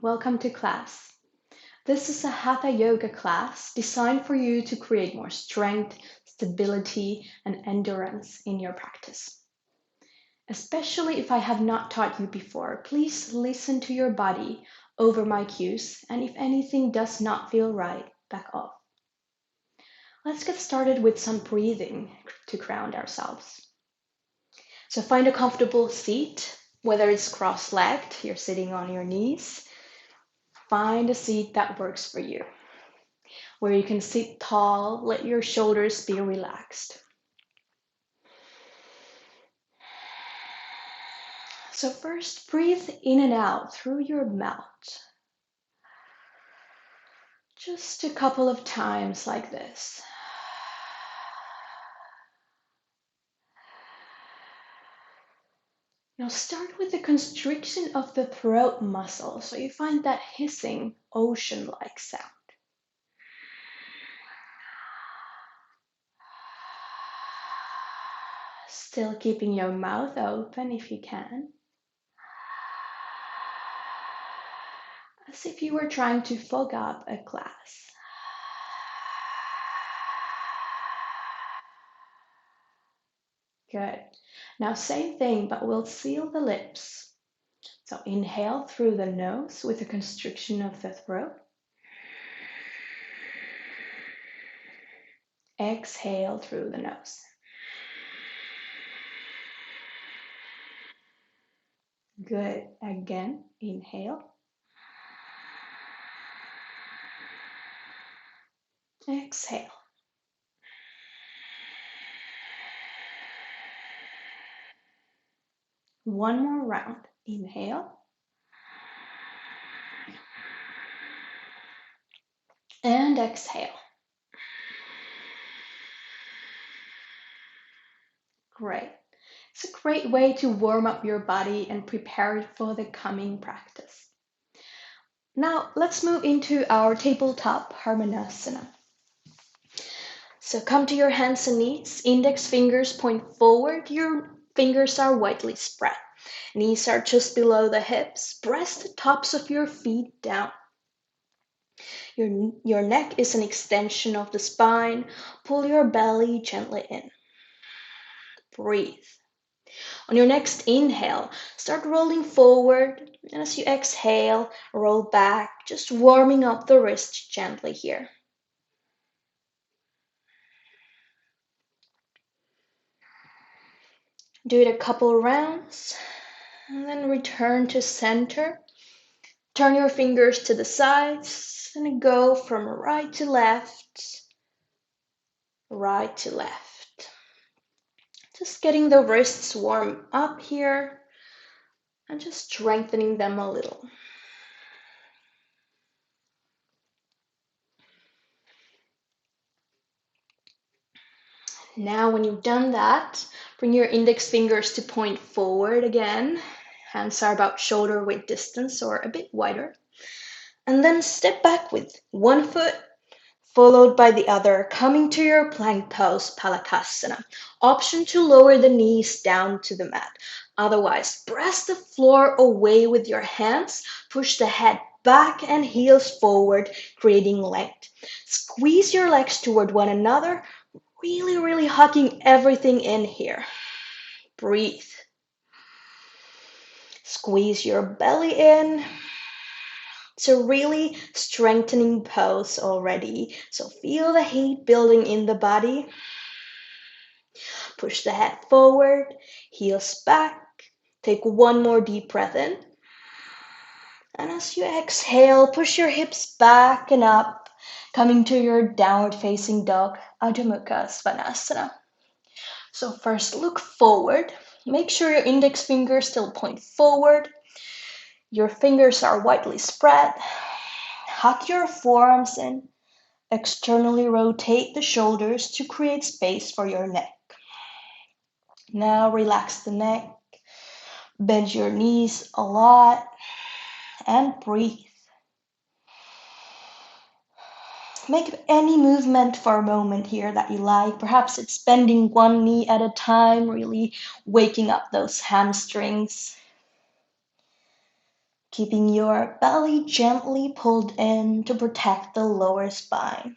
welcome to class. This is a hatha yoga class designed for you to create more strength, stability, and endurance in your practice. Especially if I have not taught you before, please listen to your body over my cues, and if anything does not feel right, back off. Let's get started with some breathing to ground ourselves. So find a comfortable seat, whether it's cross-legged, you're sitting on your knees. Find a seat that works for you, where you can sit tall, let your shoulders be relaxed. So first, breathe in and out through your mouth. Just a couple of times like this. Now start with the constriction of the throat muscle, so you find that hissing, ocean-like sound. Still keeping your mouth open if you can. As if you were trying to fog up a glass. Good. Now same thing, but we'll seal the lips. So inhale through the nose with a constriction of the throat. Exhale through the nose. Good. Again, inhale. Exhale. One more round. Inhale. And exhale. Great. It's a great way to warm up your body and prepare it for the coming practice. Now let's move into our tabletop Harmanasana. So come to your hands and knees. Index fingers point forward. Your fingers are widely spread. Knees are just below the hips. Press the tops of your feet down. Your neck is an extension of the spine. Pull your belly gently in. Breathe. On your next inhale, start rolling forward. And as you exhale, roll back, just warming up the wrist gently here. Do it a couple rounds. And then return to center. Turn your fingers to the sides and go from right to left, right to left. Just getting the wrists warm up here and just strengthening them a little. Now when you've done that, bring your index fingers to point forward again. Hands are about shoulder width distance or a bit wider. And then step back with one foot followed by the other, coming to your plank pose, Palakasana. Option to lower the knees down to the mat. Otherwise, press the floor away with your hands. Push the head back and heels forward, creating length. Squeeze your legs toward one another, really hugging everything in here. Breathe. Squeeze your belly in. It's a really strengthening pose already. So feel the heat building in the body. Push the head forward, heels back. Take one more deep breath in. And as you exhale, push your hips back and up, coming to your downward facing dog, Adho Mukha Svanasana. So first look forward. Make sure your index fingers still point forward. Your fingers are widely spread. Hug your forearms in. Externally rotate the shoulders to create space for your neck. Now relax the neck. Bend your knees a lot. And breathe. Make any movement for a moment here that you like. Perhaps it's bending one knee at a time, really waking up those hamstrings. keeping your belly gently pulled in to protect the lower spine.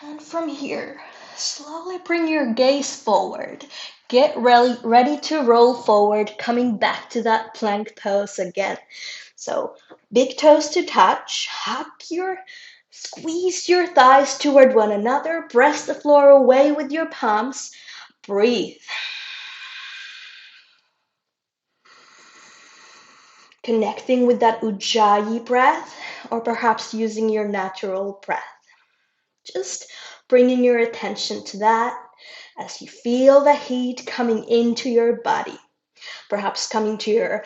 And from here, slowly bring your gaze forward. Get ready to roll forward, coming back to that plank pose again. So big toes to touch, squeeze your thighs toward one another, press the floor away with your palms, breathe. Connecting with that ujjayi breath, or perhaps using your natural breath. Just bringing your attention to that as you feel the heat coming into your body. Perhaps coming to your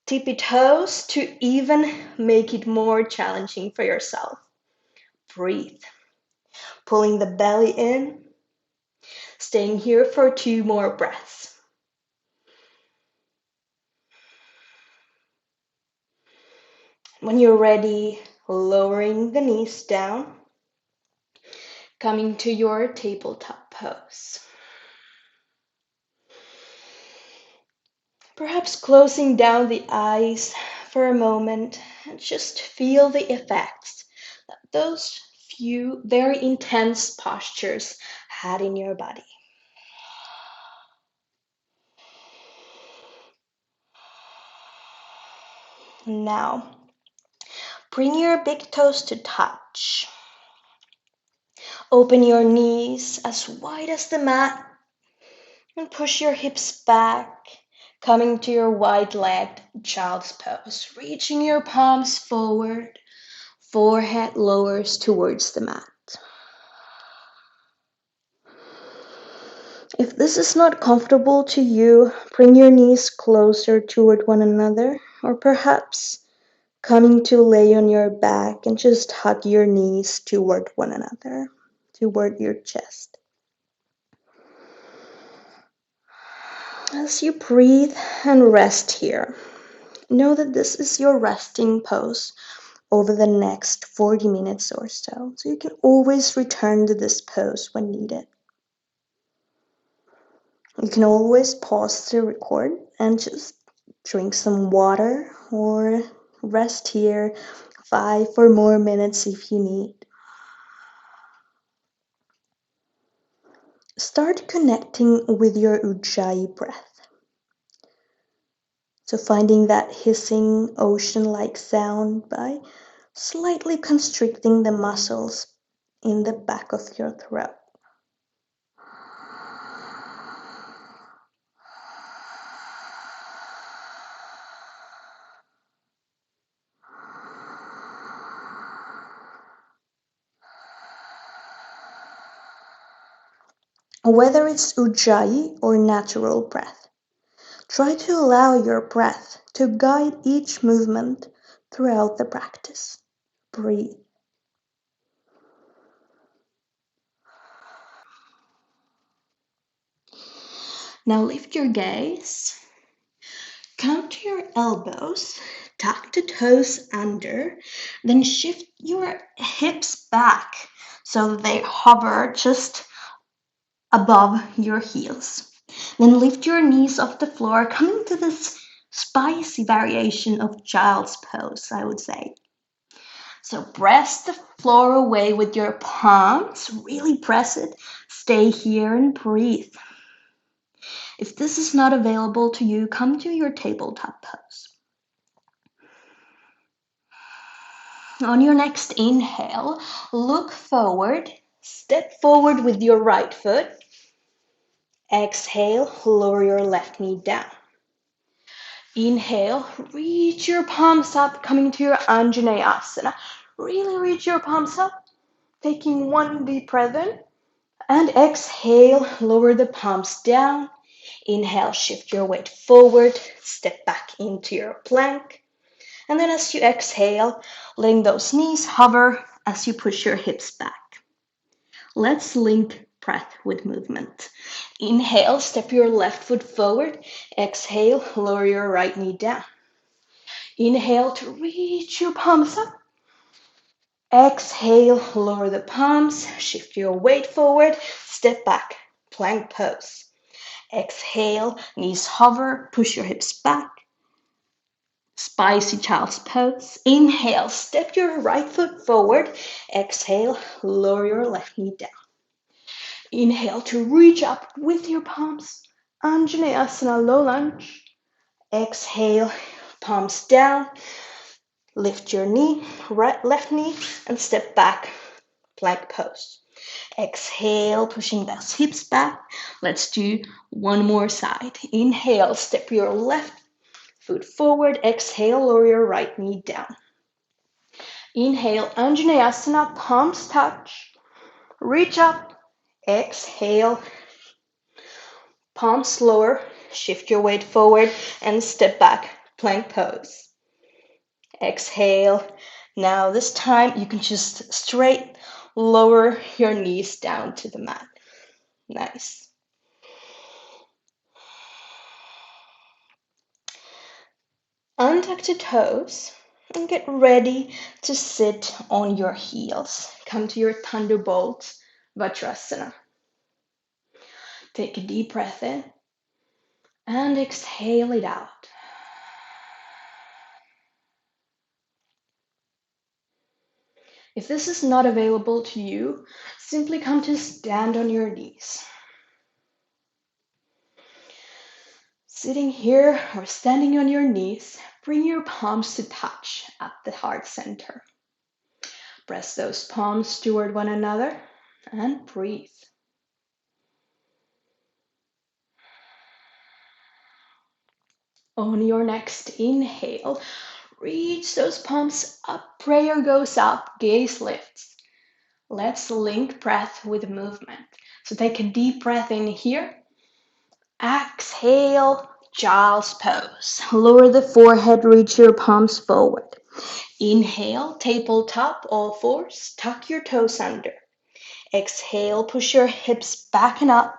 tippy toes to even make it more challenging for yourself. Breathe. Pulling the belly in. Staying here for 2 more breaths. When you're ready, lowering the knees down. Coming to your tabletop pose. Perhaps closing down the eyes for a moment and just feel the effects that those few very intense postures had in your body. Now, bring your big toes to touch. Open your knees as wide as the mat and push your hips back, coming to your wide-legged child's pose, reaching your palms forward, forehead lowers towards the mat. If this is not comfortable to you, bring your knees closer toward one another, or perhaps coming to lay on your back and just hug your knees toward one another, toward your chest. As you breathe and rest here, know that this is your resting pose over the next 40 minutes or so. So you can always return to this pose when needed. You can always pause to record and just drink some water or rest here 5 or more minutes if you need. Start connecting with your ujjayi breath. So finding that hissing ocean-like sound by slightly constricting the muscles in the back of your throat. Whether it's ujjayi or natural breath, try to allow your breath to guide each movement throughout the practice. Breathe. Now lift your gaze. Come to your elbows, tuck the toes under, then shift your hips back so they hover just above your heels. Then lift your knees off the floor, coming to this spicy variation of child's pose, I would say. So press the floor away with your palms, really press it, stay here and breathe. If this is not available to you, come to your tabletop pose. On your next inhale, look forward, step forward with your right foot. Exhale, lower your left knee down. Inhale, reach your palms up, coming to your Anjaneyasana. Really reach your palms up, taking one deep breath in. And exhale, lower the palms down. Inhale, shift your weight forward, step back into your plank. And then as you exhale, letting those knees hover as you push your hips back. Let's link breath with movement. Inhale, step your left foot forward. Exhale, lower your right knee down. Inhale to reach your palms up. Exhale, lower the palms, shift your weight forward, step back, plank pose. Exhale, knees hover, push your hips back. Spicy child's pose. Inhale, step your right foot forward. Exhale, lower your left knee down. Inhale to reach up with your palms. Anjaneyasana, low lunge. Exhale, palms down. Lift your knee, left knee, and step back, plank pose. Exhale, pushing those hips back. Let's do one more side. Inhale, step your left foot forward. Exhale, lower your right knee down. Inhale, Anjaneyasana, palms touch. Reach up. Exhale, palms lower. Shift your weight forward and step back, plank pose. Exhale. Now this time you can just straight lower your knees down to the mat. Nice. Untuck the toes and get ready to sit on your heels. Come to your Thunderbolt Vajrasana. Take a deep breath in and exhale it out. If this is not available to you, simply come to stand on your knees. Sitting here or standing on your knees, bring your palms to touch at the heart center. Press those palms toward one another and breathe. On your next inhale, reach those palms up, prayer goes up, gaze lifts. Let's link breath with movement. So take a deep breath in here. Exhale, child's pose. Lower the forehead, reach your palms forward. Inhale, tabletop, all fours, tuck your toes under. Exhale, push your hips back and up,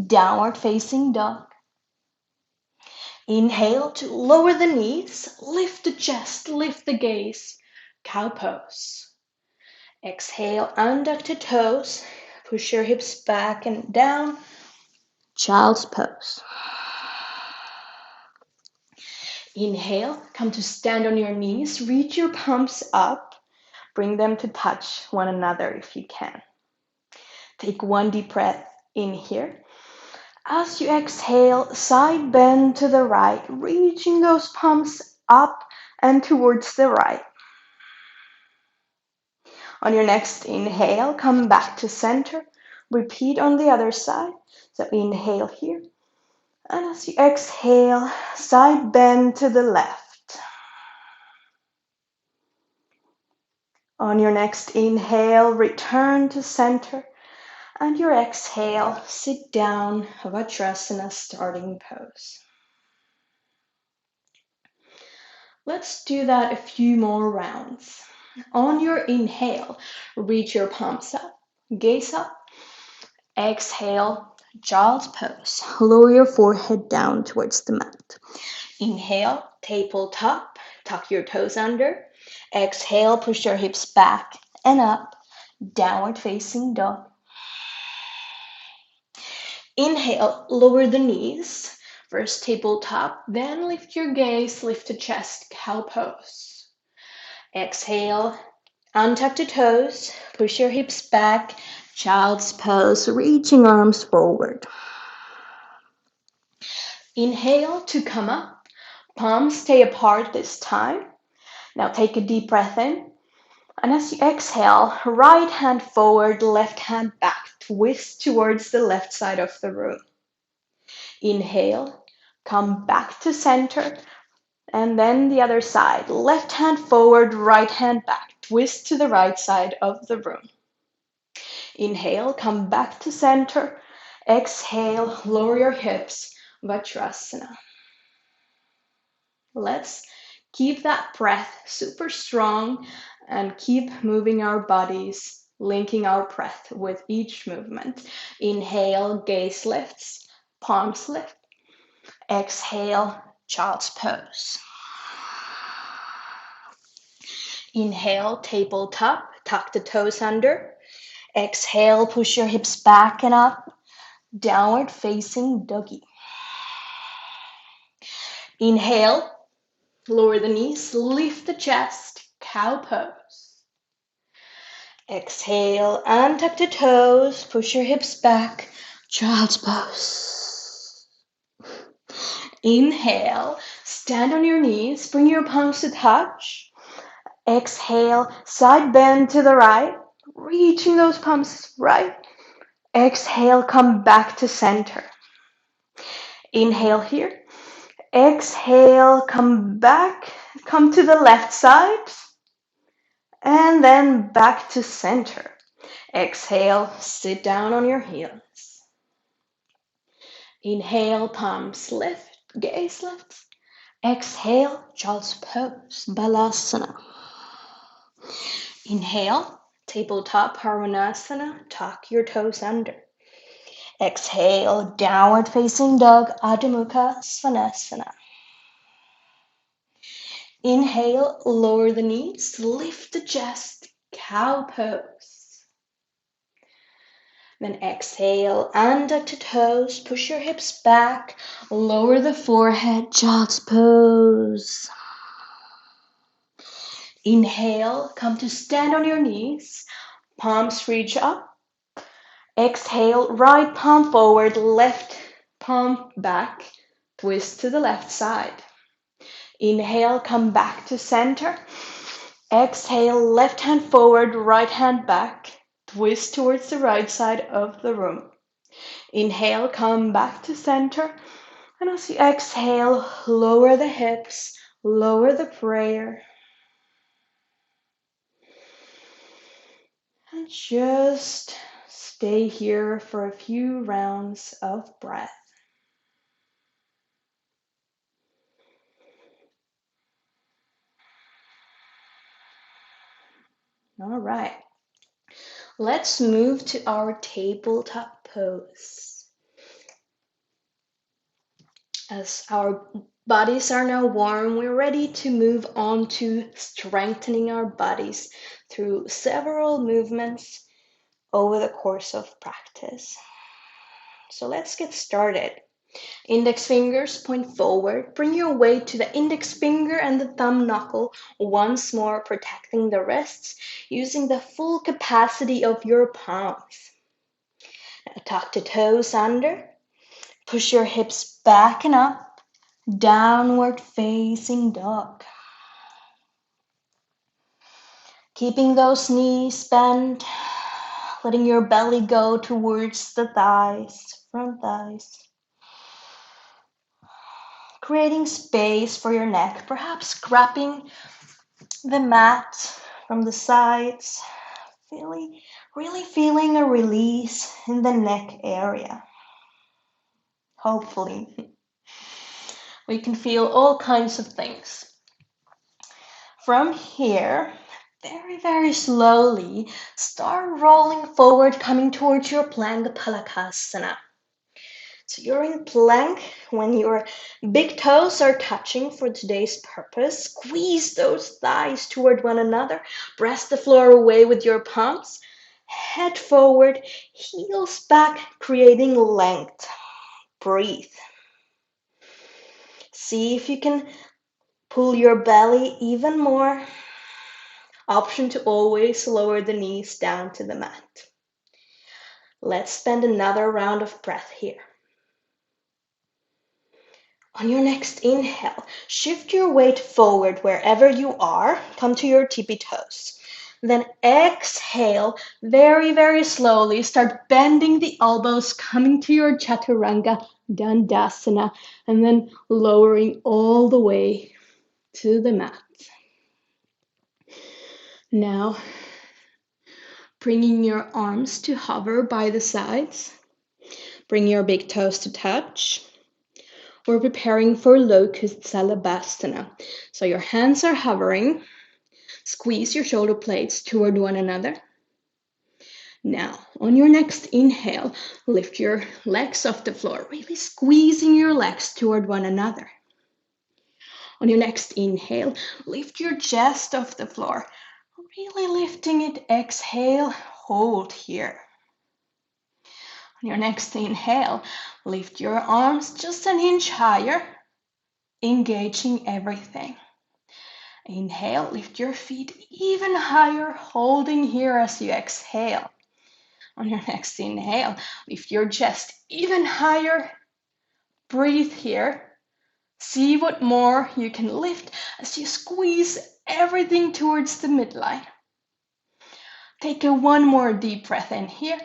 downward facing dog. Inhale to lower the knees, lift the chest, lift the gaze, cow pose. Exhale, untuck the toes, push your hips back and down, child's pose. Inhale, come to stand on your knees, reach your palms up, bring them to touch one another if you can. Take one deep breath in here. As you exhale, side bend to the right, reaching those palms up and towards the right. On your next inhale, come back to center. Repeat on the other side. So inhale here. And as you exhale, side bend to the left. On your next inhale, return to center. And your exhale, sit down, Vajrasana starting pose. Let's do that a few more rounds. On your inhale, reach your palms up, gaze up. Exhale, child's pose. Lower your forehead down towards the mat. Inhale, tabletop, tuck your toes under. Exhale, push your hips back and up, downward facing dog. Inhale, lower the knees. First tabletop, then lift your gaze, lift the chest, cow pose. Exhale, untuck the toes, push your hips back, child's pose, reaching arms forward. Inhale to come up, palms stay apart this time. Now take a deep breath in. And as you exhale, right hand forward, left hand back, twist towards the left side of the room. Inhale, come back to center, and then the other side. Left hand forward, right hand back, twist to the right side of the room. Inhale, come back to center. Exhale, lower your hips, Vajrasana. Let's keep that breath super strong and keep moving our bodies, linking our breath with each movement. Inhale, gaze lifts, palms lift. Exhale, child's pose. Inhale, tabletop, tuck the toes under. Exhale, push your hips back and up, downward facing doggy. Inhale, lower the knees, lift the chest, cow pose. Exhale, untuck the toes, push your hips back, child's pose. Inhale, stand on your knees, bring your palms to touch. Exhale, side bend to the right, reaching those palms right. Exhale, come back to center. Inhale here. Exhale, come back, come to the left side, and then back to center. Exhale, sit down on your heels. Inhale, palms lift, gaze lifts. Exhale, child's pose, balasana. Inhale, tabletop Haranasana, tuck your toes under. Exhale, downward facing dog, Adho Mukha Svanasana. Inhale, lower the knees, lift the chest, cow pose. Then exhale, untuck the toes, push your hips back, lower the forehead, child's pose. Inhale, come to stand on your knees, palms reach up. Exhale, right palm forward, left palm back, twist to the left side. Inhale, come back to center. Exhale, left hand forward, right hand back, twist towards the right side of the room. Inhale, come back to center. And as you exhale, lower the hips, lower the prayer. And just stay here for a few rounds of breath. All right. Let's move to our tabletop pose. As our bodies are now warm, we're ready to move on to strengthening our bodies through several movements over the course of practice. So let's get started. Index fingers point forward. Bring your weight to the index finger and the thumb knuckle, once more protecting the wrists using the full capacity of your palms. Now tuck the toes under. Push your hips back and up. Downward facing dog. Keeping those knees bent, letting your belly go towards the thighs, front thighs. Creating space for your neck, perhaps grabbing the mat from the sides, really feeling a release in the neck area. Hopefully. We can feel all kinds of things. From here, very slowly, start rolling forward, coming towards your plank palakasana. So you're in plank when your big toes are touching for today's purpose. Squeeze those thighs toward one another. Press the floor away with your palms. Head forward, heels back, creating length. Breathe. See if you can pull your belly even more. Option to always lower the knees down to the mat. Let's spend another round of breath here. On your next inhale, shift your weight forward wherever you are. Come to your tippy toes. Then exhale, very slowly. Start bending the elbows, coming to your chaturanga dandasana, and then lowering all the way to the mat. Now, bringing your arms to hover by the sides. Bring your big toes to touch. We're preparing for locust salabhasana. So your hands are hovering. Squeeze your shoulder blades toward one another. Now, on your next inhale, lift your legs off the floor, really squeezing your legs toward one another. On your next inhale, lift your chest off the floor, really lifting it. Exhale, hold here. On your next inhale, lift your arms just an inch higher, engaging everything. Inhale, lift your feet even higher, holding here as you exhale. On your next inhale, lift your chest even higher. Breathe here. See what more you can lift as you squeeze everything towards the midline. Take one more deep breath in here.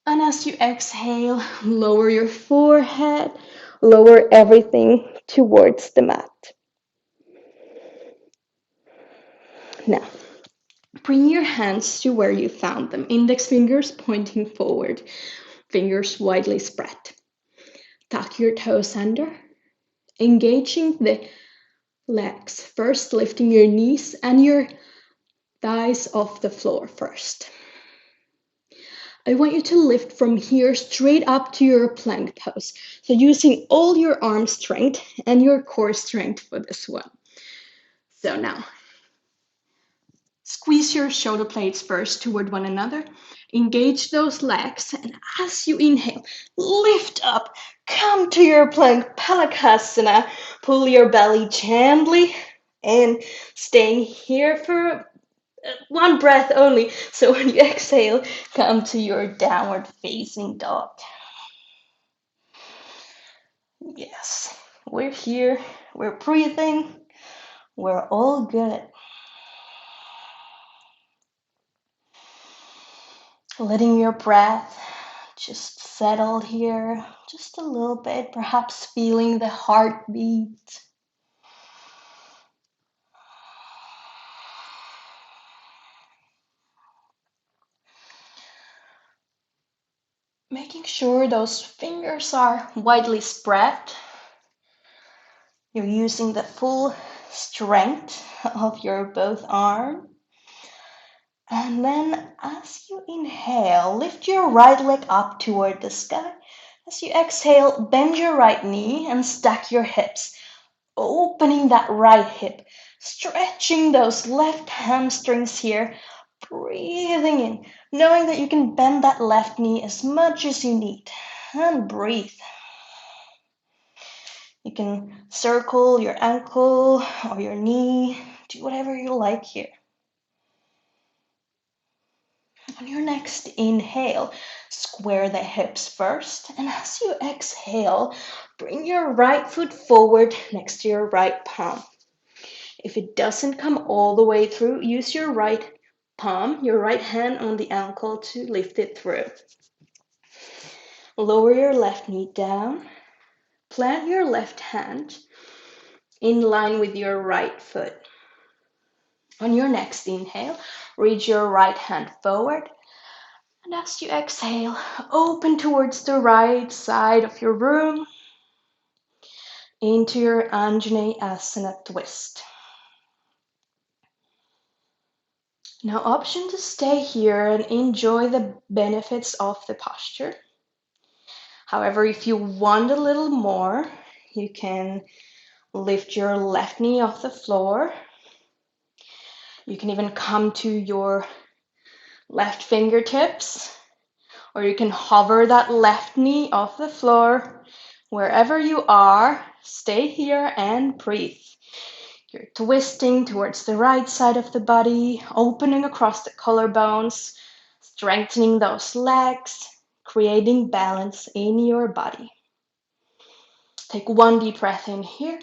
And as you exhale, lower your forehead, lower everything towards the mat. Now, bring your hands to where you found them. Index fingers pointing forward, fingers widely spread. Tuck your toes under, engaging the legs. First, lifting your knees and your thighs off the floor first. I want you to lift from here straight up to your plank pose. So using all your arm strength and your core strength for this one. So now, squeeze your shoulder blades first toward one another. Engage those legs, and as you inhale, lift up. Come to your plank palakasana. Pull your belly gently and staying here for one breath only. So when you exhale, come to your downward facing dog. Yes, we're here, we're breathing, we're all good. Letting your breath just settle here just a little bit, perhaps feeling the heartbeat. Making sure those fingers are widely spread. You're using the full strength of your both arms. And then as you inhale, lift your right leg up toward the sky. As you exhale, bend your right knee and stack your hips, opening that right hip, stretching those left hamstrings here, breathing in, knowing that you can bend that left knee as much as you need, and breathe. You can circle your ankle or your knee, do whatever you like here. On your next inhale, square the hips first, and as you exhale, bring your right foot forward next to your right palm. If it doesn't come all the way through, use your right palm, your right hand on the ankle to lift it through. Lower your left knee down, plant your left hand in line with your right foot. On your next inhale, reach your right hand forward. And as you exhale, open towards the right side of your room into your Anjaneyasana twist. Now, option to stay here and enjoy the benefits of the posture. However, if you want a little more, you can lift your left knee off the floor. You can even come to your left fingertips, or you can hover that left knee off the floor. Wherever you are, stay here and breathe. You're twisting towards the right side of the body, opening across the collarbones, strengthening those legs, creating balance in your body. Take one deep breath in here.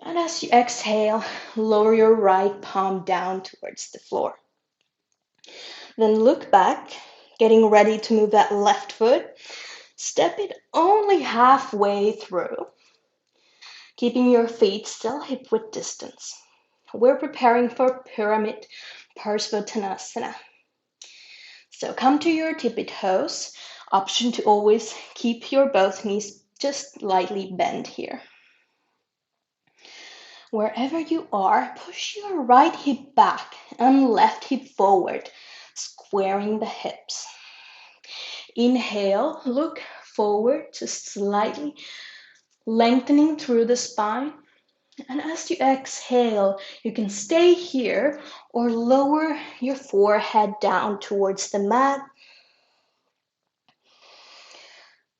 And as you exhale, lower your right palm down towards the floor. Then look back, getting ready to move that left foot. Step it only halfway through, keeping your feet still hip-width distance. We're preparing for Pyramid Parsvottanasana. So come to your tippy toes. Option to always keep your both knees just lightly bent here. Wherever you are, push your right hip back and left hip forward, squaring the hips. Inhale, look forward, just slightly lengthening through the spine. And as you exhale, you can stay here or lower your forehead down towards the mat.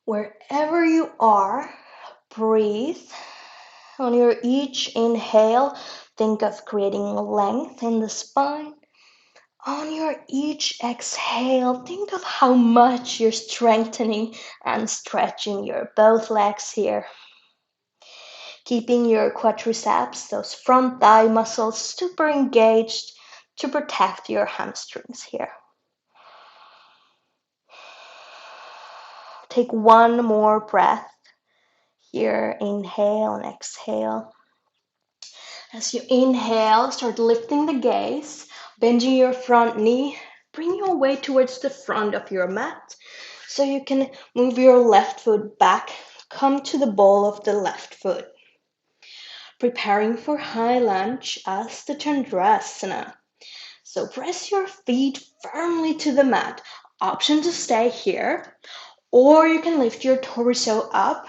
Wherever you are, breathe. On your each inhale, think of creating length in the spine. On your each exhale, think of how much you're strengthening and stretching your both legs here. Keeping your quadriceps, those front thigh muscles, super engaged to protect your hamstrings here. Take one more breath here. Inhale and exhale. As you inhale, start lifting the gaze, bending your front knee. Bring your weight towards the front of your mat so you can move your left foot back. Come to the ball of the left foot. Preparing for high lunge as the Chandrasana. So press your feet firmly to the mat. Option to stay here, or you can lift your torso up.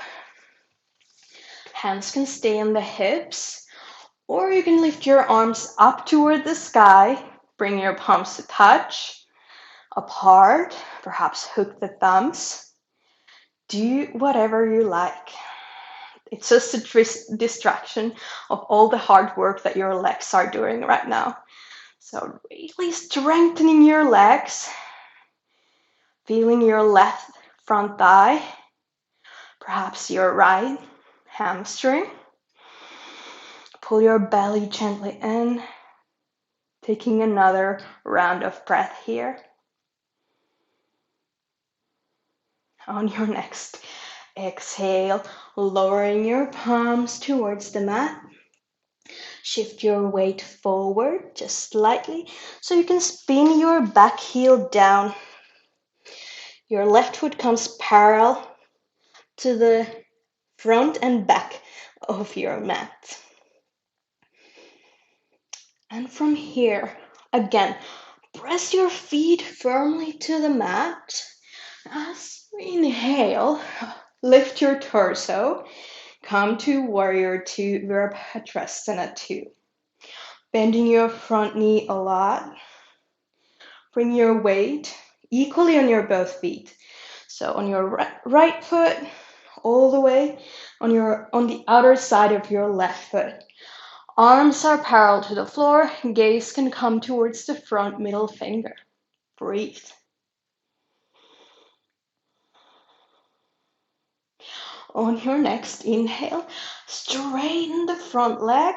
Hands can stay on the hips, or you can lift your arms up toward the sky. Bring your palms to touch, apart, perhaps hook the thumbs. Do whatever you like. It's just a distraction of all the hard work that your legs are doing right now. So really strengthening your legs, feeling your left front thigh, perhaps your right hamstring. Pull your belly gently in, taking another round of breath here. On your next exhale, lowering your palms towards the mat. Shift your weight forward just slightly so you can spin your back heel down. Your left foot comes parallel to the front and back of your mat. And from here, again, press your feet firmly to the mat. As we inhale, lift your torso. Come to Warrior 2, Virabhadrasana 2. Bending your front knee a lot. Bring your weight equally on your both feet. So on your right foot, all the way on the outer side of your left foot. Arms are parallel to the floor. Gaze can come towards the front middle finger. Breathe. On your next inhale, straighten the front leg.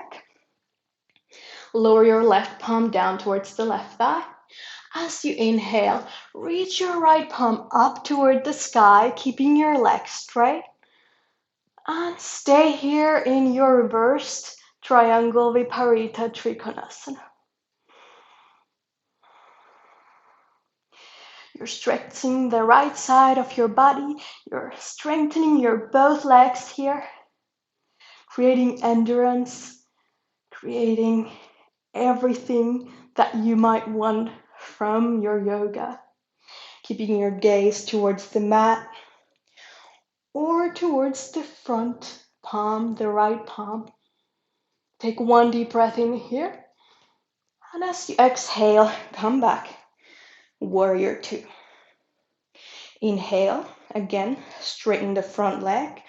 Lower your left palm down towards the left thigh. As you inhale, reach your right palm up toward the sky, keeping your legs straight. And stay here in your reversed triangle Viparita Trikonasana. You're stretching the right side of your body. You're strengthening your both legs here, creating endurance, creating everything that you might want from your yoga. Keeping your gaze towards the mat or towards the front palm, the right palm. Take one deep breath in here. And as you exhale, come back. Warrior 2. Inhale, again, straighten the front leg.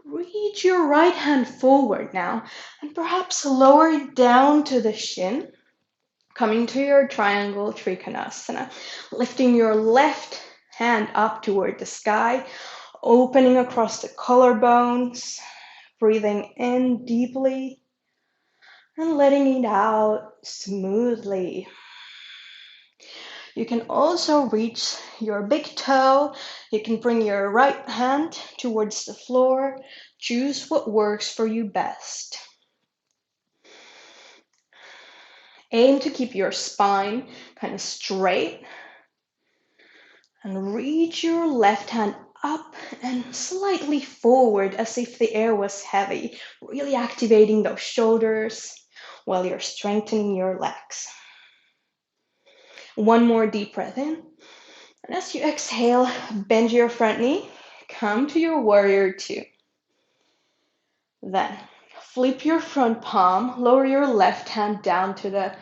Reach your right hand forward now and perhaps lower it down to the shin. Coming to your triangle Trikonasana. Lifting your left hand up toward the sky. Opening across the collarbones. Breathing in deeply. And letting it out smoothly. You can also reach your big toe. You can bring your right hand towards the floor. Choose what works for you best. Aim to keep your spine kind of straight. And reach your left hand up and slightly forward as if the air was heavy. Really activating those shoulders while you're strengthening your legs. One more deep breath in. And as you exhale, bend your front knee. Come to your Warrior 2. Then flip your front palm. Lower your left hand down to the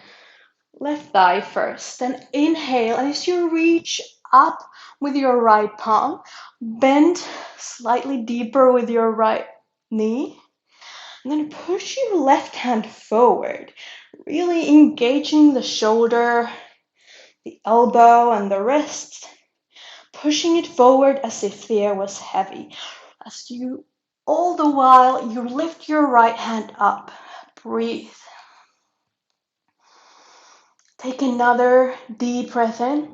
left thigh first. Then inhale. And as you reach up with your right palm, Bend slightly deeper with your right knee. And then push your left hand forward, really engaging the shoulder, the elbow, and the wrist. Pushing it forward as if the air was heavy. All the while, you lift your right hand up. Breathe. Take another deep breath in.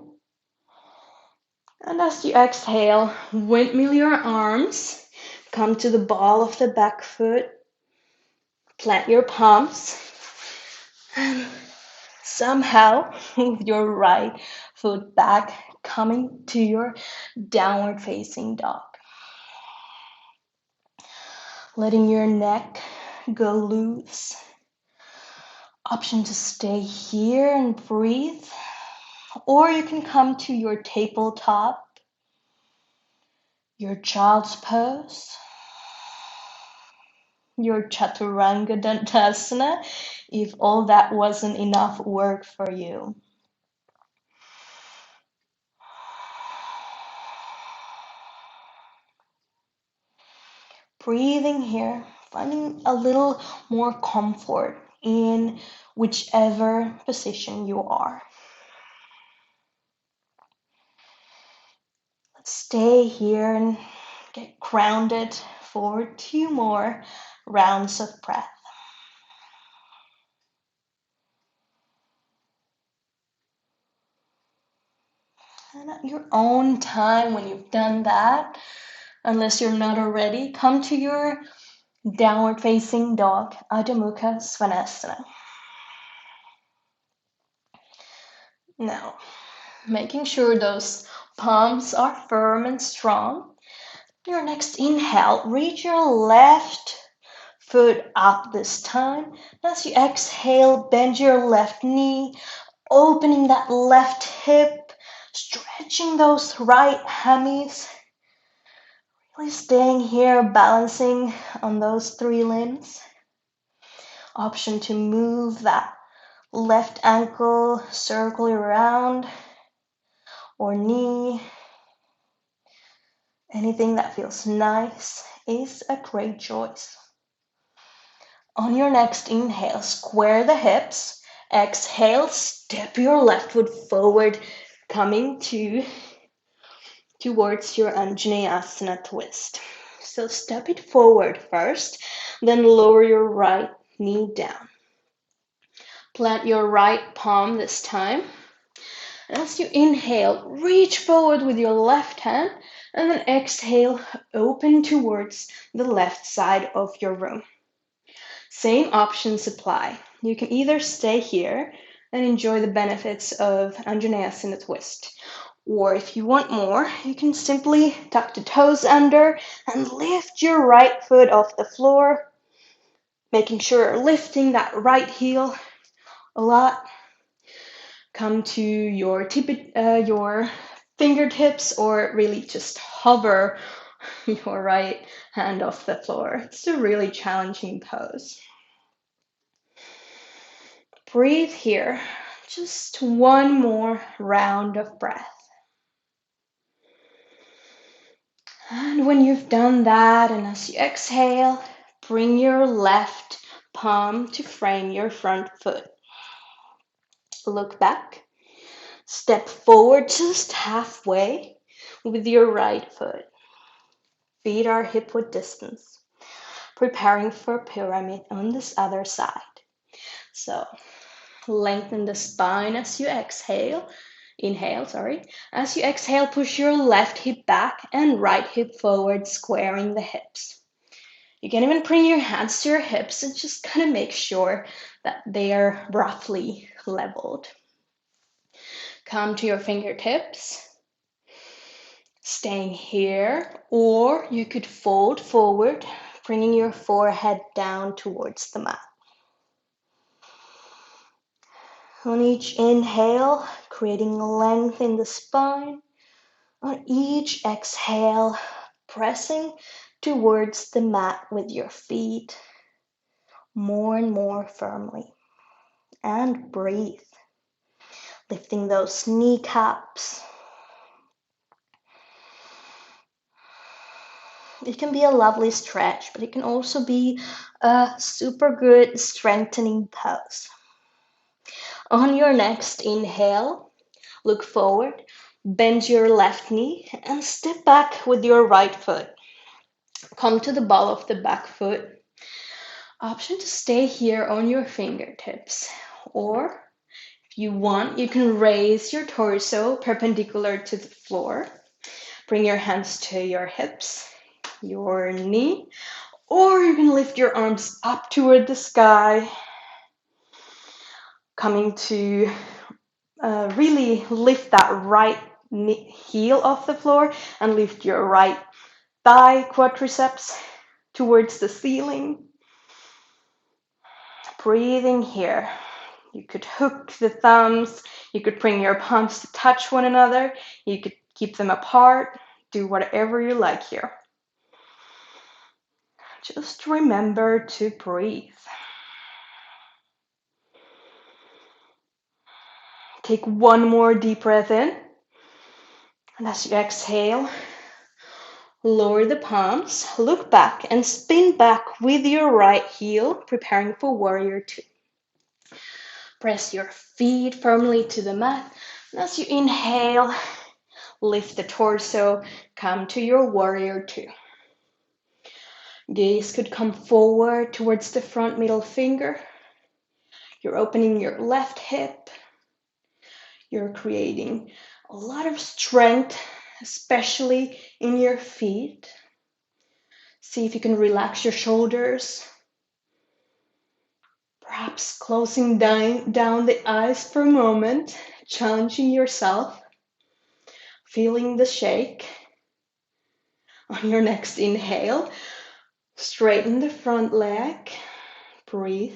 And as you exhale, windmill your arms. Come to the ball of the back foot. Plant your palms. And somehow move your right foot back, coming to your downward facing dog. Letting your neck go loose. Option to stay here and breathe. Or you can come to your tabletop, your child's pose, your chaturanga dandasana, if all that wasn't enough work for you. Breathing here, finding a little more comfort in whichever position you are. Let's stay here and get grounded for 2 more rounds of breath. And at your own time, when you've done that, unless you're not already, come to your downward facing dog, Adho Mukha Svanasana. Now, making sure those palms are firm and strong. Your next inhale, reach your left foot up this time. As you exhale, bend your left knee, opening that left hip, stretching those right hammies. Really staying here, balancing on those 3 limbs. Option to move that left ankle, circle around, or knee. Anything that feels nice is a great choice. On your next inhale, square the hips. Exhale, step your left foot forward, coming towards your Anjaneyasana twist. So step it forward first, then lower your right knee down. Plant your right palm this time. As you inhale, reach forward with your left hand, and then exhale, open towards the left side of your room. Same options apply. You can either stay here and enjoy the benefits of Anjaneyasana twist, or if you want more, you can simply tuck the toes under and lift your right foot off the floor, making sure you're lifting that right heel a lot. Come to your fingertips, or really just hover your right hand off the floor. It's a really challenging pose. Breathe here. Just 1 more round of breath. And when you've done that, and as you exhale, bring your left palm to frame your front foot. Look back. Step forward just halfway with your right foot. Feet are hip-width distance. Preparing for pyramid on this other side. So lengthen the spine as you exhale. As you exhale, push your left hip back and right hip forward, squaring the hips. You can even bring your hands to your hips and just kind of make sure that they are roughly leveled. Come to your fingertips. Staying here, or you could fold forward, bringing your forehead down towards the mat. On each inhale, creating length in the spine. On each exhale, pressing towards the mat with your feet more and more firmly. And breathe, lifting those kneecaps. It can be a lovely stretch, but it can also be a super good strengthening pose. On your next inhale, look forward, bend your left knee, and step back with your right foot. Come to the ball of the back foot. Option to stay here on your fingertips, or if you want, you can raise your torso perpendicular to the floor. Bring your hands to your hips, your knee, or you can lift your arms up toward the sky, coming to really lift that right heel off the floor and lift your right thigh quadriceps towards the ceiling. Breathing here. You could hook the thumbs, you could bring your palms to touch one another, you could keep them apart, do whatever you like here. Just remember to breathe. Take one more deep breath in, and as you exhale, lower the palms, look back and spin back with your right heel, preparing for warrior two. Press your feet firmly to the mat, and as you inhale, lift the torso, come to your warrior two. Gaze could come forward towards the front middle finger. You're opening your left hip. You're creating a lot of strength, especially in your feet. See if you can relax your shoulders. Perhaps closing down the eyes for a moment, challenging yourself, feeling the shake. On your next inhale, straighten the front leg, breathe.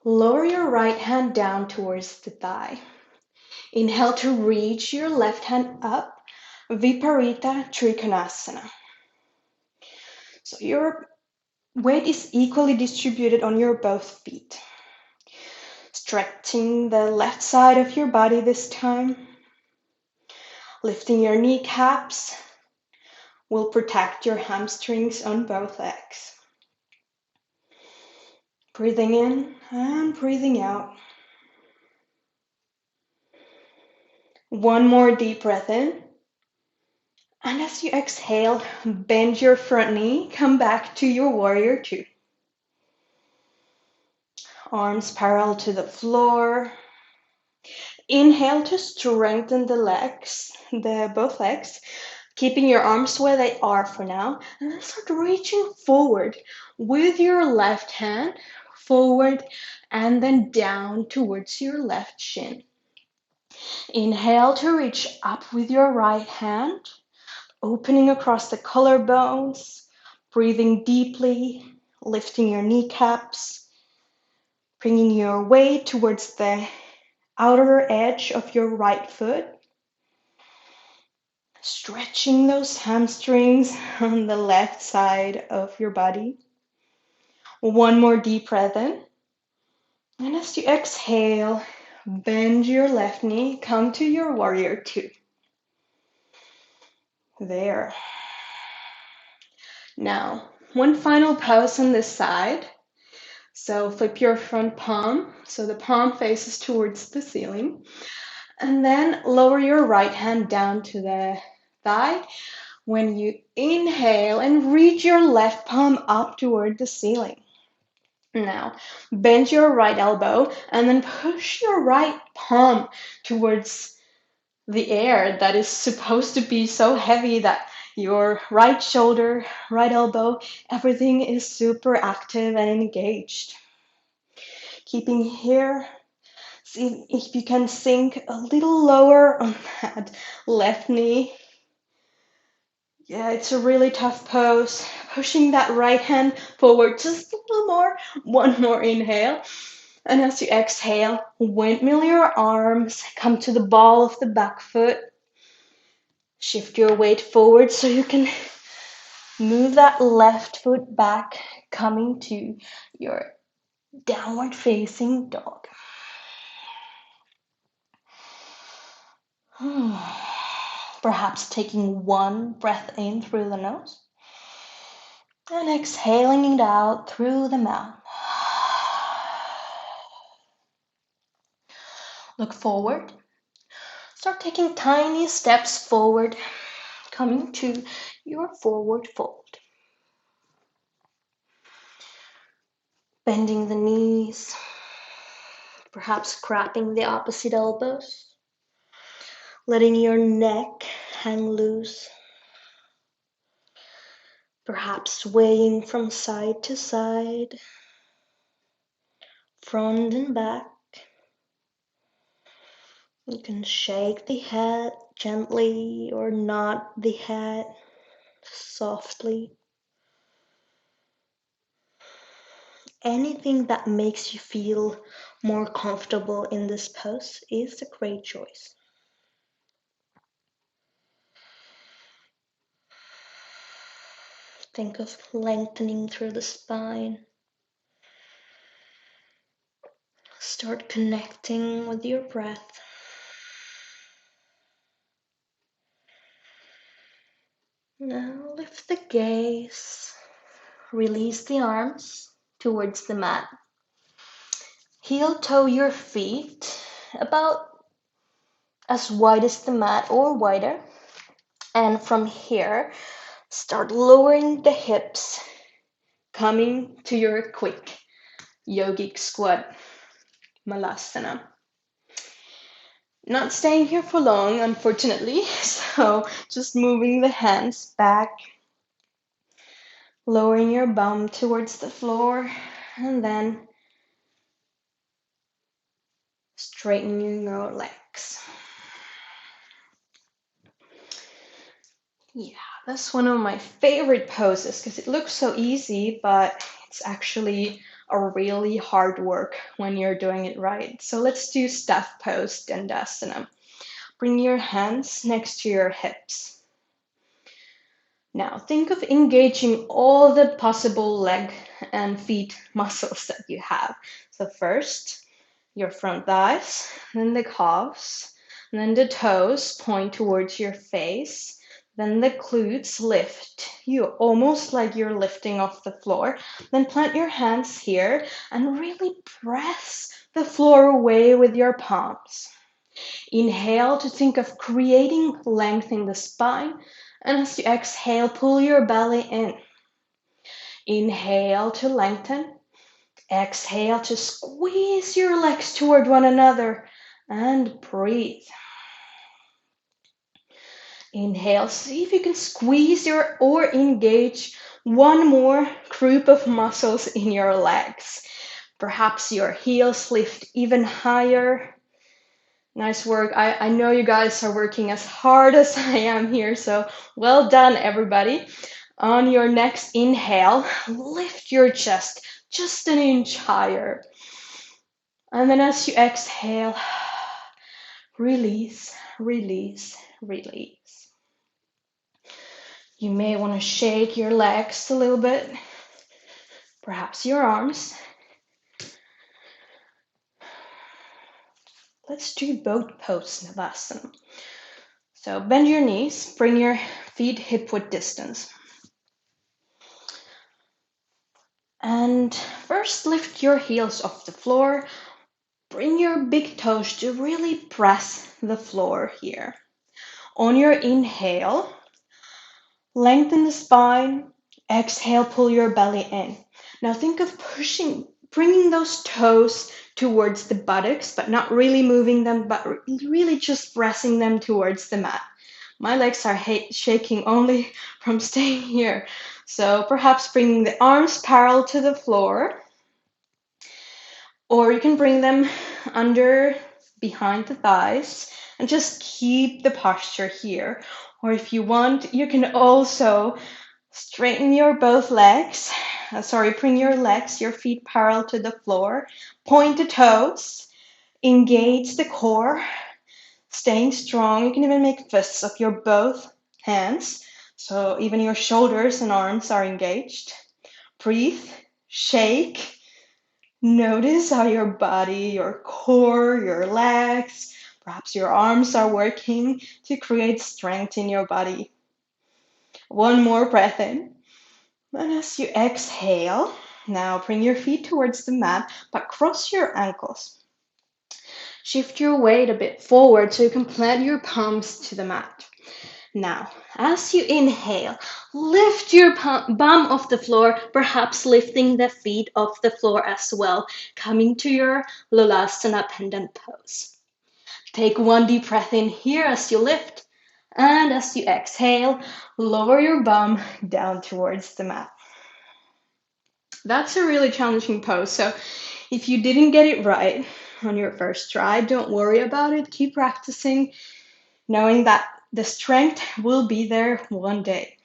Lower your right hand down towards the thigh. Inhale to reach your left hand up, Viparita Trikonasana. So your weight is equally distributed on your both feet. Stretching the left side of your body this time. Lifting your kneecaps will protect your hamstrings on both legs. Breathing in and breathing out. One more deep breath in. And as you exhale, bend your front knee, come back to your warrior two. Arms parallel to the floor. Inhale to strengthen the legs, both legs, keeping your arms where they are for now. And then start reaching forward with your left hand, forward and then down towards your left shin. Inhale to reach up with your right hand, opening across the collarbones, breathing deeply, lifting your kneecaps, bringing your weight towards the outer edge of your right foot, stretching those hamstrings on the left side of your body. One more deep breath in. And as you exhale, bend your left knee, come to your warrior two. There. Now, one final pose on this side. So flip your front palm, so the palm faces towards the ceiling. And then lower your right hand down to the thigh. When you inhale and reach your left palm up toward the ceiling. Now, bend your right elbow and then push your right palm towards the air that is supposed to be so heavy that your right shoulder, right elbow, everything is super active and engaged. Keeping here, see if you can sink a little lower on that left knee. Yeah, it's a really tough pose. Pushing that right hand forward just a little more. One more inhale. And as you exhale, windmill your arms, come to the ball of the back foot. Shift your weight forward so you can move that left foot back, coming to your downward facing dog. Perhaps taking one breath in through the nose and exhaling it out through the mouth. Look forward. Start taking tiny steps forward, coming to your forward fold. Bending the knees, perhaps scrapping the opposite elbows, letting your neck hang loose, perhaps swaying from side to side, front and back. You can shake the head gently or nod the head softly. Anything that makes you feel more comfortable in this pose is a great choice. Think of lengthening through the spine. Start connecting with your breath. Now lift the gaze. Release the arms towards the mat. Heel toe your feet about as wide as the mat or wider. And from here, start lowering the hips, coming to your quick yogic squat, malasana. Not staying here for long, unfortunately, so just moving the hands back, lowering your bum towards the floor, and then straightening your legs. Yeah, that's one of my favorite poses because it looks so easy, but it's actually a really hard work when you're doing it right. So let's do staff pose, Dandasana. Bring your hands next to your hips. Now think of engaging all the possible leg and feet muscles that you have. So first, your front thighs, then the calves, and then the toes point towards your face. Then the glutes lift, you almost like you're lifting off the floor. Then plant your hands here and really press the floor away with your palms. Inhale to think of creating length in the spine. And as you exhale, pull your belly in. Inhale to lengthen. Exhale to squeeze your legs toward one another and breathe. Inhale, see if you can squeeze or engage one more group of muscles in your legs. Perhaps your heels lift even higher. Nice work. I know you guys are working as hard as I am here, so well done, everybody. On your next inhale, lift your chest just an inch higher. And then as you exhale, release, release, release. You may want to shake your legs a little bit, perhaps your arms. Let's do both pose savasana. So bend your knees, bring your feet hip-width distance. And first lift your heels off the floor. Bring your big toes to really press the floor here. On your inhale, lengthen the spine. Exhale, pull your belly in. Now think of bringing those toes towards the buttocks, but not really moving them, but really just pressing them towards the mat. My legs are shaking only from staying here. So perhaps bringing the arms parallel to the floor, or you can bring them under behind the thighs and just keep the posture here. Or if you want, you can also straighten your both legs. Bring your legs, your feet parallel to the floor. Point the toes. Engage the core. Staying strong. You can even make fists of your both hands. So even your shoulders and arms are engaged. Breathe. Shake. Notice how your body, your core, your legs, Perhaps your arms are working to create strength in your body. One more breath in. And as you exhale, now bring your feet towards the mat, but cross your ankles. Shift your weight a bit forward so you can plant your palms to the mat. Now, as you inhale, lift your bum off the floor, perhaps lifting the feet off the floor as well, coming to your Lolasana pendant pose. Take one deep breath in here as you lift, and as you exhale, lower your bum down towards the mat. That's a really challenging pose, so if you didn't get it right on your first try, don't worry about it. Keep practicing, knowing that the strength will be there one day.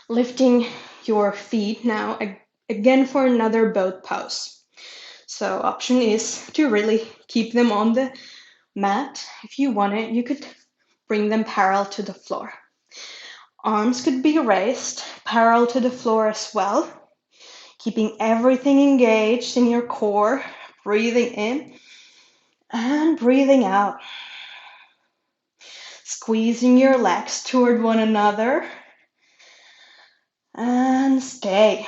Lifting your feet now again for another boat pose. So option is to really keep them on the mat. If you want it, you could bring them parallel to the floor. Arms could be raised parallel to the floor as well, keeping everything engaged in your core, breathing in and breathing out. Squeezing your legs toward one another and stay.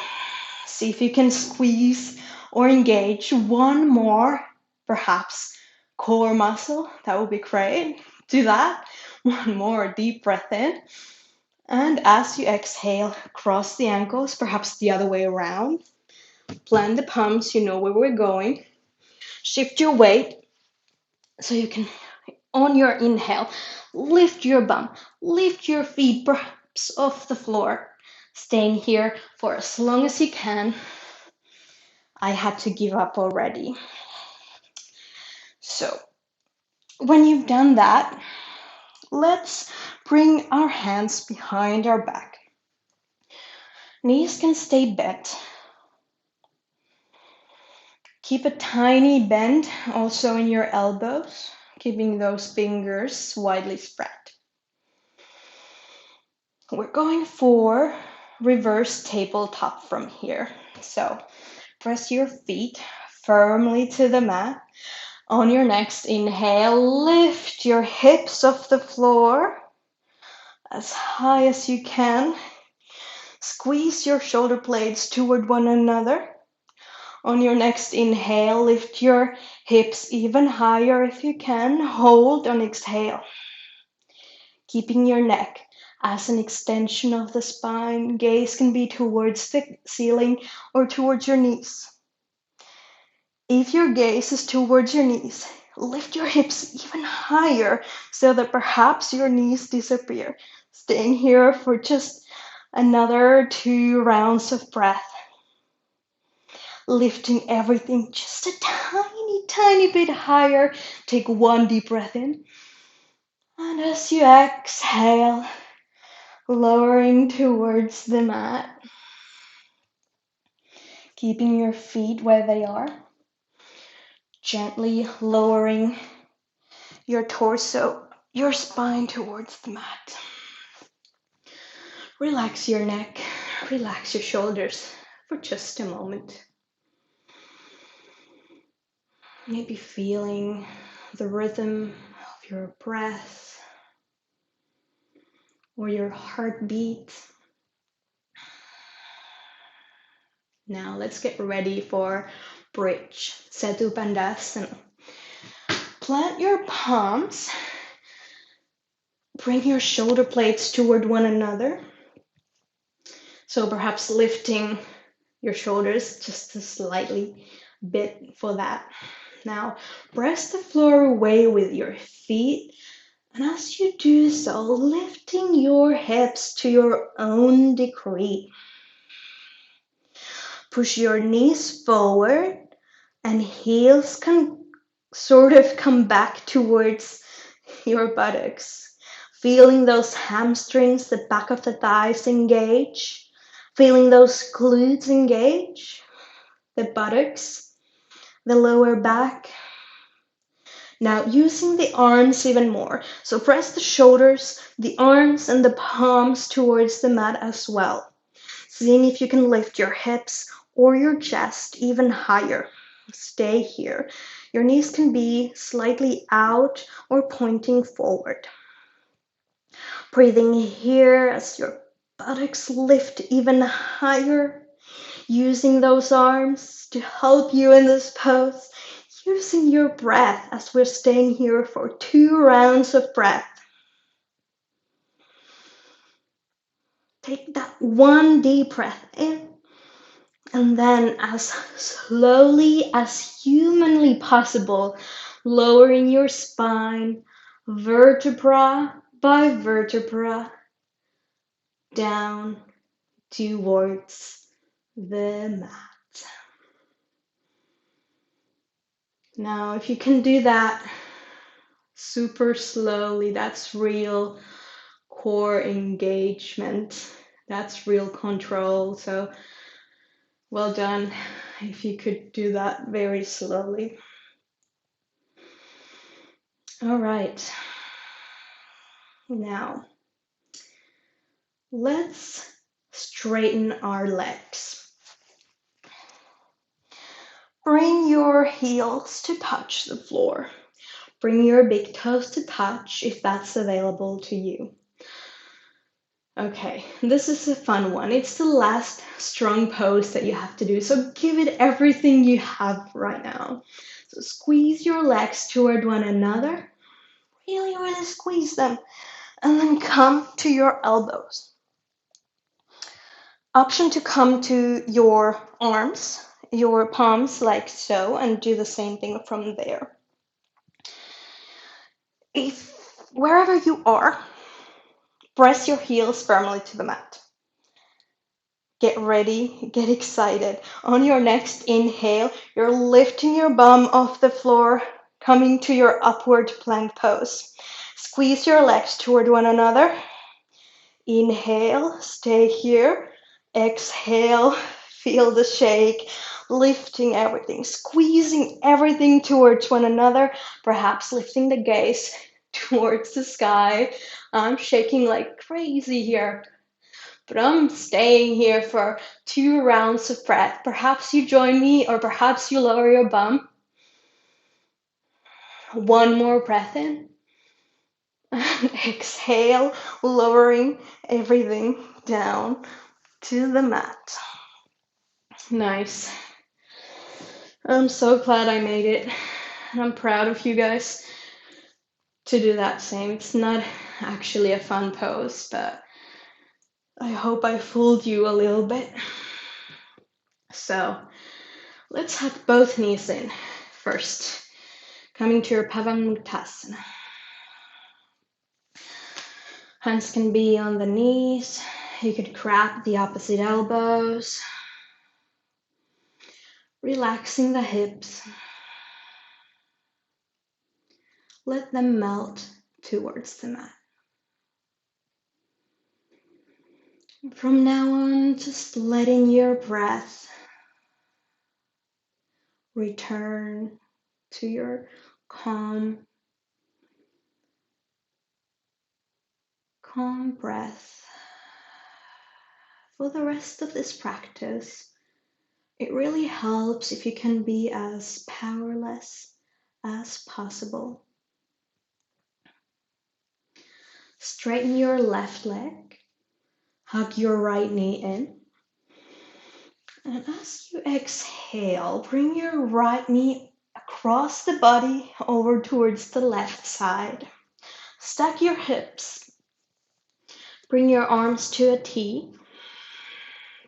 See if you can squeeze or engage one more, perhaps core muscle. That would be great. Do that. One more deep breath in. And as you exhale, cross the ankles, perhaps the other way around. Plant the palms, you know where we're going. Shift your weight so you can, on your inhale, lift your bum, lift your feet perhaps off the floor. Staying here for as long as you can. I had to give up already. So, when you've done that, let's bring our hands behind our back. Knees can stay bent. Keep a tiny bend also in your elbows, keeping those fingers widely spread. We're going for reverse tabletop from here. So, press your feet firmly to the mat. On your next inhale, lift your hips off the floor as high as you can. Squeeze your shoulder blades toward one another. On your next inhale, lift your hips even higher if you can. Hold on exhale. Keeping your neck as an extension of the spine. Gaze can be towards the ceiling or towards your knees. If your gaze is towards your knees, lift your hips even higher so that perhaps your knees disappear. Staying here for just another 2 rounds of breath. Lifting everything just a tiny bit higher. Take one deep breath in. And as you exhale, lowering towards the mat. Keeping your feet where they are. Gently lowering your torso, your spine towards the mat. Relax your neck, relax your shoulders for just a moment. Maybe feeling the rhythm of your breath or your heartbeat. Now let's get ready for bridge, Setu Bandhasana. Plant your palms. Bring your shoulder blades toward one another. So perhaps lifting your shoulders just a slightly bit for that. Now press the floor away with your feet. And as you do so, lifting your hips to your own degree. Push your knees forward and heels can sort of come back towards your buttocks. Feeling those hamstrings, the back of the thighs engage. Feeling those glutes engage. The buttocks, the lower back. Now using the arms even more. So press the shoulders, the arms and the palms towards the mat as well. Seeing if you can lift your hips or your chest even higher. Stay here. Your knees can be slightly out or pointing forward. Breathing here as your buttocks lift even higher. Using those arms to help you in this pose. Using your breath as we're staying here for 2 rounds of breath. Take that one deep breath in, and then as slowly as humanly possible, lowering your spine vertebra by vertebra down towards the mat. Now, if you can do that super slowly, that's real core engagement. That's real control. So well done if you could do that very slowly. All right. Now, let's straighten our legs. Bring your heels to touch the floor. Bring your big toes to touch if that's available to you. Okay, this is a fun one. It's the last strong pose that you have to do, so give it everything you have right now. So squeeze your legs toward one another. Really, really squeeze them. And then come to your elbows. Option to come to your arms, your palms like so, and do the same thing from there. If wherever you are, press your heels firmly to the mat. Get ready, get excited. On your next inhale, you're lifting your bum off the floor, coming to your upward plank pose. Squeeze your legs toward one another. Inhale, stay here. Exhale, feel the shake, lifting everything, squeezing everything towards one another, perhaps lifting the gaze towards the sky. I'm shaking like crazy here, but I'm staying here for 2 rounds of breath. Perhaps you join me, or perhaps you lower your bum. One more breath in. Exhale, lowering everything down to the mat. Nice. I'm so glad I made it. I'm proud of you guys to do that same. It's not actually a fun pose, but I hope I fooled you a little bit. So let's have both knees in first. Coming to your Pavamuktasana. Hands can be on the knees. You could grab the opposite elbows. Relaxing the hips. Let them melt towards the mat. From now on, just letting your breath return to your calm breath. For the rest of this practice, it really helps if you can be as powerless as possible. Straighten your left leg, hug your right knee in, and as you exhale, bring your right knee across the body over towards the left side. Stack your hips. Bring your arms to a T.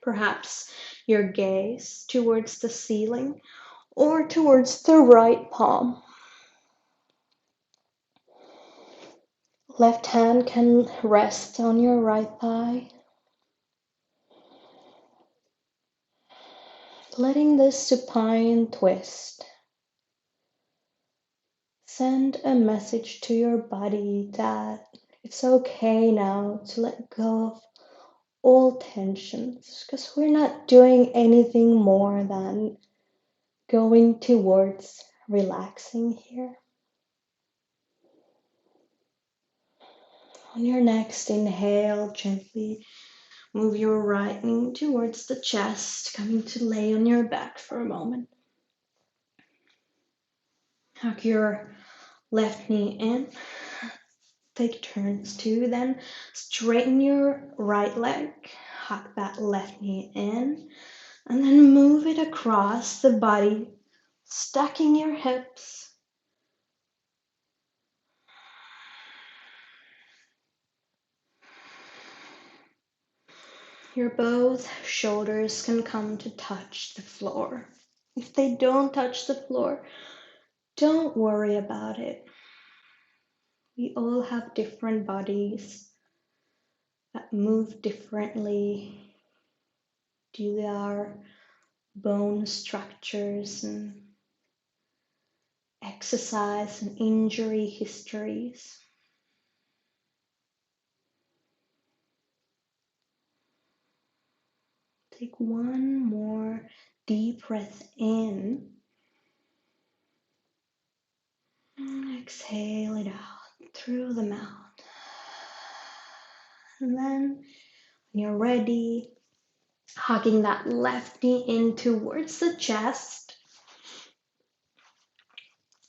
Perhaps your gaze towards the ceiling or towards the right palm. Left hand can rest on your right thigh. Letting this supine twist send a message to your body that it's okay now to let go of all tensions, because we're not doing anything more than going towards relaxing here. On your next inhale, gently move your right knee towards the chest, coming to lay on your back for a moment. Hug your left knee in. Take turns too. Then straighten your right leg. Hug that left knee in. And then move it across the body, stacking your hips. Your both shoulders can come to touch the floor. If they don't touch the floor, don't worry about it. We all have different bodies that move differently due to our bone structures and exercise and injury histories. Take one more deep breath in. And exhale it out through the mouth. And then when you're ready, hugging that left knee in towards the chest.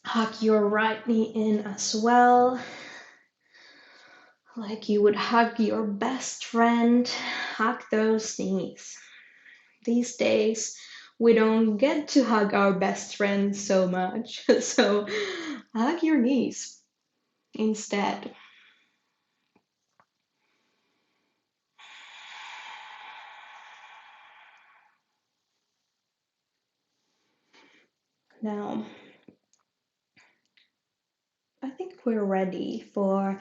Hug your right knee in as well. Like you would hug your best friend. Hug those knees. These days, we don't get to hug our best friends so much. So hug your knees instead. Now, I think we're ready for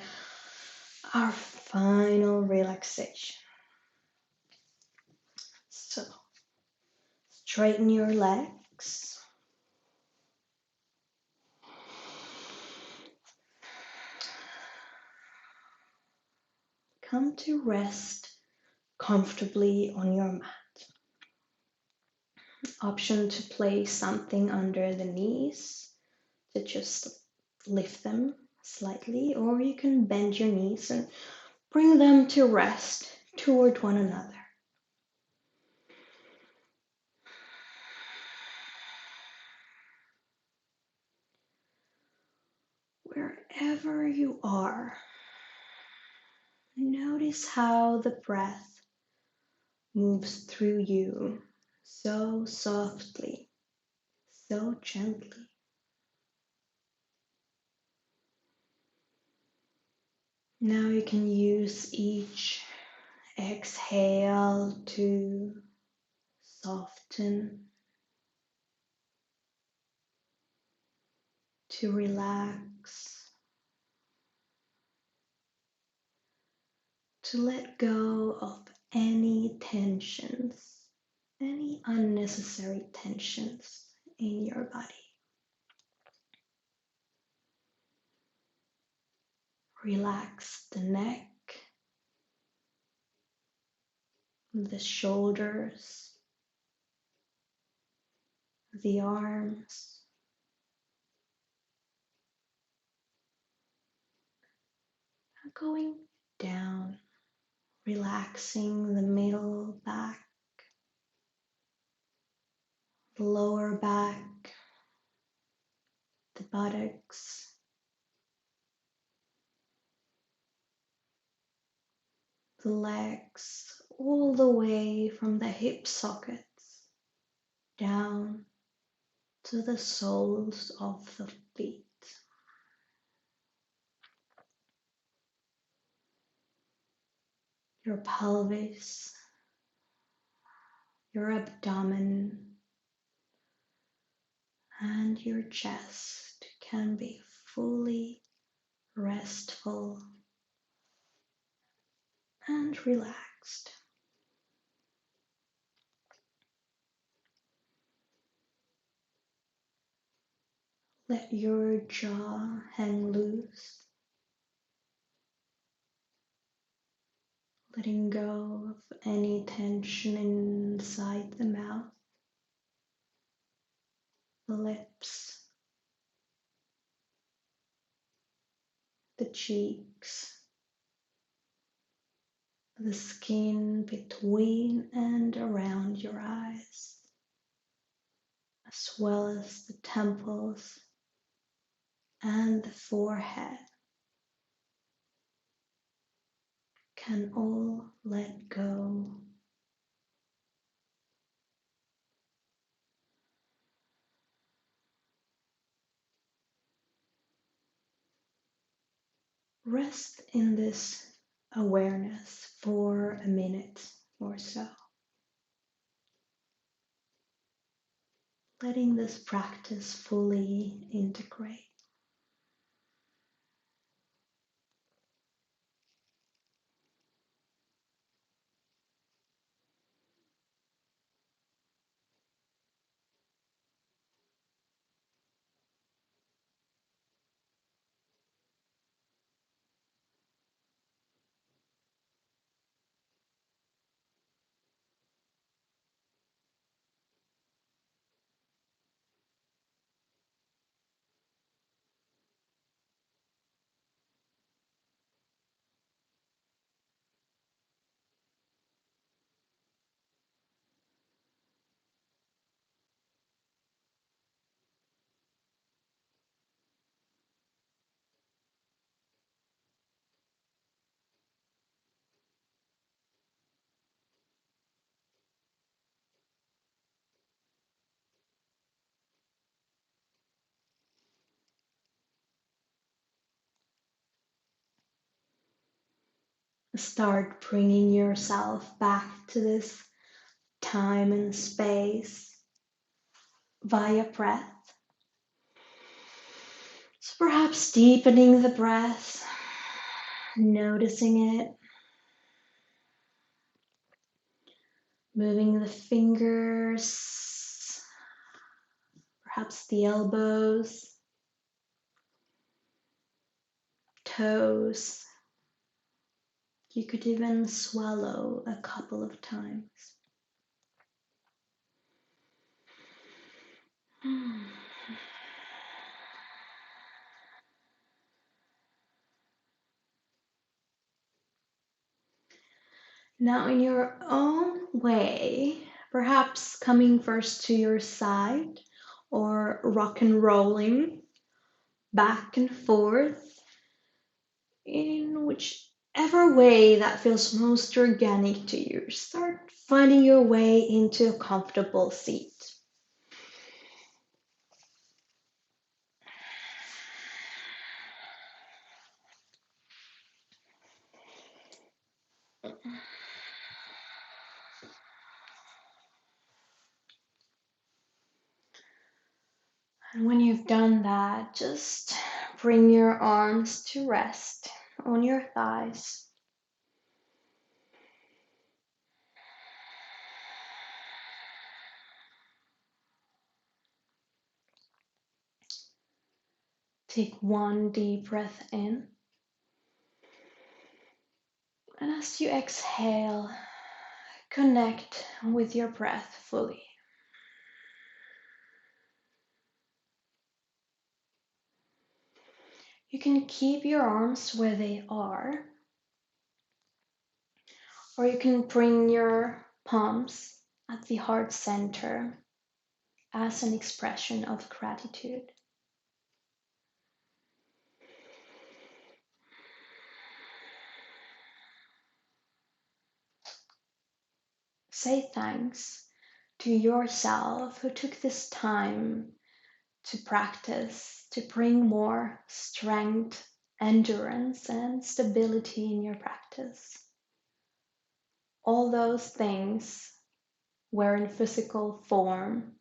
our final relaxation. So, straighten your legs. Come to rest comfortably on your mat. Option to place something under the knees to just lift them slightly, or you can bend your knees and bring them to rest toward one another. Wherever you are, notice how the breath moves through you so softly, so gently. Now you can use each exhale to soften, to relax, to let go of any tensions, any unnecessary tensions in your body. Relax the neck, the shoulders, the arms, going down, relaxing the middle back, the lower back, the buttocks, the legs, all the way from the hip sockets down to the soles of the feet. Your pelvis, your abdomen, and your chest can be fully restful and relaxed. Let your jaw hang loose, letting go of any tension inside the mouth, the lips, the cheeks, the skin between and around your eyes, as well as the temples and the forehead can all let go. Rest in this awareness for a minute or so, letting this practice fully integrate. Start bringing yourself back to this time and space via breath. So perhaps deepening the breath, noticing it, moving the fingers, perhaps the elbows, toes. You could even swallow a couple of times. Now, in your own way, perhaps coming first to your side or rock and rolling back and forth in whichever way that feels most organic to you. Start finding your way into a comfortable seat. And when you've done that, just bring your arms to rest on your thighs. Take one deep breath in. And as you exhale, connect with your breath fully. You can keep your arms where they are, or you can bring your palms at the heart center as an expression of gratitude. Say thanks to yourself who took this time to practice, to bring more strength, endurance, and stability in your practice. All those things were in physical form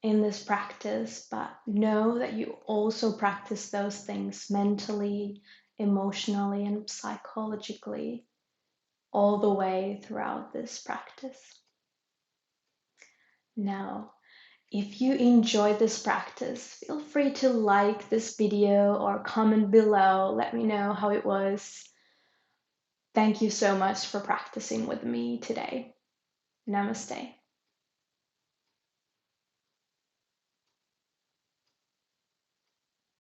in this practice, but know that you also practice those things mentally, emotionally, and psychologically all the way throughout this practice. Now, if you enjoyed this practice, feel free to like this video or comment below. Let me know how it was. Thank you so much for practicing with me today. Namaste.